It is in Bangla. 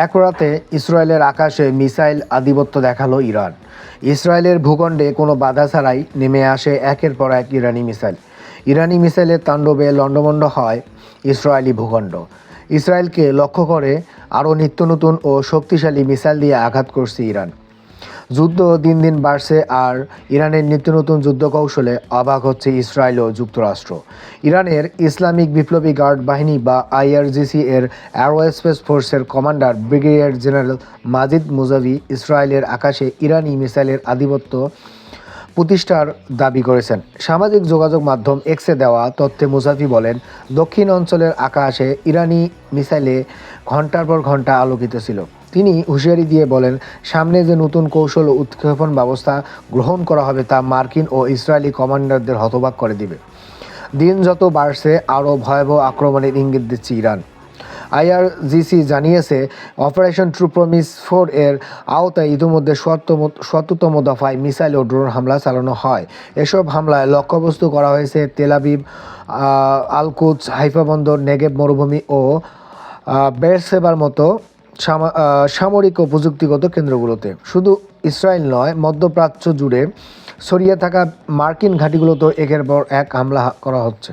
এক রাতে ইসরায়েলের আকাশে মিসাইল আধিপত্য দেখালো ইরান। ইসরায়েলের ভূখণ্ডে কোনো বাধা ছাড়াই নেমে আসে একের পর এক ইরানি মিসাইল। ইরানি মিসাইলের তাণ্ডবে লণ্ডভণ্ড হয় ইসরায়েলি ভূখণ্ড। ইসরায়েলকে লক্ষ্য করে আরও নিত্য নতুন ও শক্তিশালী মিসাইল দিয়ে আঘাত করছে ইরান। যুদ্ধ দিন দিন বাড়ছে আর ইরানের নিত্য নতুন যুদ্ধ কৌশলে অবাক হচ্ছে ইসরায়েল ও যুক্তরাষ্ট্র। ইরানের ইসলামিক বিপ্লবী গার্ড বাহিনী বা আইআরজিসি এর অ্যারোস্পেস ফোর্সের কমান্ডার ব্রিগেডিয়ার জেনারেল মাজিদ মুজাভি ইসরায়েলের আকাশে ইরানি মিসাইলের আধিপত্য প্রতিষ্ঠার দাবি করেছেন। সামাজিক যোগাযোগ মাধ্যম এক্সে দেওয়া তথ্যে মুজাফি বলেন, দক্ষিণ অঞ্চলের আকাশে ইরানি মিসাইলে ঘন্টার পর ঘন্টা আলোকিত ছিল। তিনি হুঁশিয়ারি দিয়ে বলেন, সামনে যে নতুন কৌশল ও উৎক্ষেপণ ব্যবস্থা গ্রহণ করা হবে তা মার্কিন ও ইসরায়েলি কমান্ডারদের হতবাক করে দিবে। দিন যত বাড়ছে আরও ভয়াবহ আক্রমণের ইঙ্গিত দিচ্ছে ইরান। আইআরজিসি জানিয়েছে, অপারেশন ট্রু প্রমিস 4 এর আওতায় ইতিমধ্যে ৭০তম দফায় মিসাইল ও ড্রোন হামলা চালানো হয়। এসব হামলায় লক্ষ্যবস্তু করা হয়েছে তেল আবিব, আল-কুদস, হাইফা বন্দর, নেগেব মরুভূমি ও বেরশেবার মতো সামরিক ও প্রযুক্তিগত কেন্দ্রগুলোতে। শুধু ইসরায়েল নয়, মধ্যপ্রাচ্য জুড়ে ছড়িয়ে থাকা মার্কিন ঘাঁটিগুলোতেও একের পর এক হামলা করা হচ্ছে।